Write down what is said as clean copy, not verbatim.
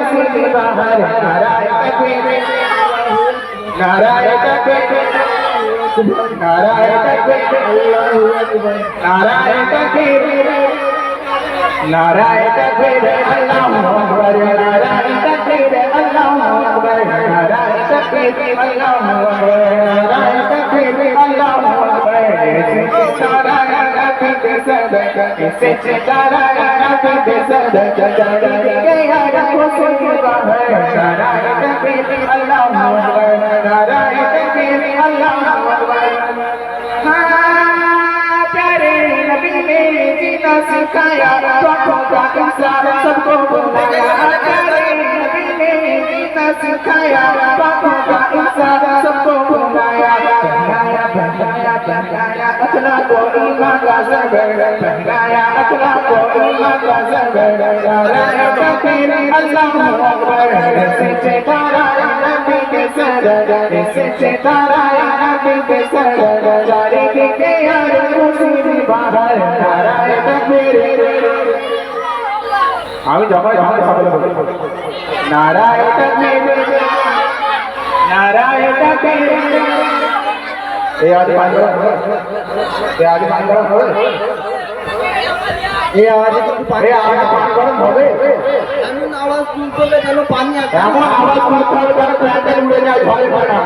খুশি বাহার নারায় তাকবীর নারায় তাকবীর নারায় তাকবীর আল্লাহু আকবার নারায় তাকবীর নারায় তাকবীর আল্লাহু আকবার নারায় তাকবীর আল্লাহু আকবার নারায় তাকবীর আল্লাহু আকবার নারায় তাকবীর আল্লাহু আকবার इसे सितारा नबी के सदका जारी के यार खुशी बाहर नाराय तकबीर अल्लाहु अकबर नाराय तकबीर अल्लाहु अकबर प्यारे नबी ने जीना सिखाया आंखों का इंसान सबको बुलाया प्यारे नबी ने जीना सिखाया आंखों का इंसान सबको बुलाया पहनाया अखला को ईमान का ज़बर पहनाया अखला को ईमान का ज़बर नाराय तकबीर अल्लाहु अकबर ऐसे सितारा नबी के सदका ऐसे सितारा नबी के सदका जारी के यार खुशी बाहर नाराय तकबीर আমি যখন সকলে বলি নারায় তাকবীর নারায় তাকবীর ये आज पानी गरम हो ये आज पानी गरम हो ये आज पानी गरम हो गए एमन आवाज तुलते হবে যেন পানি আসে এমন আওয়াজ তুলতে হবে যেন প্যান্ডেল উড়ে যায় ঝড়ে ভরা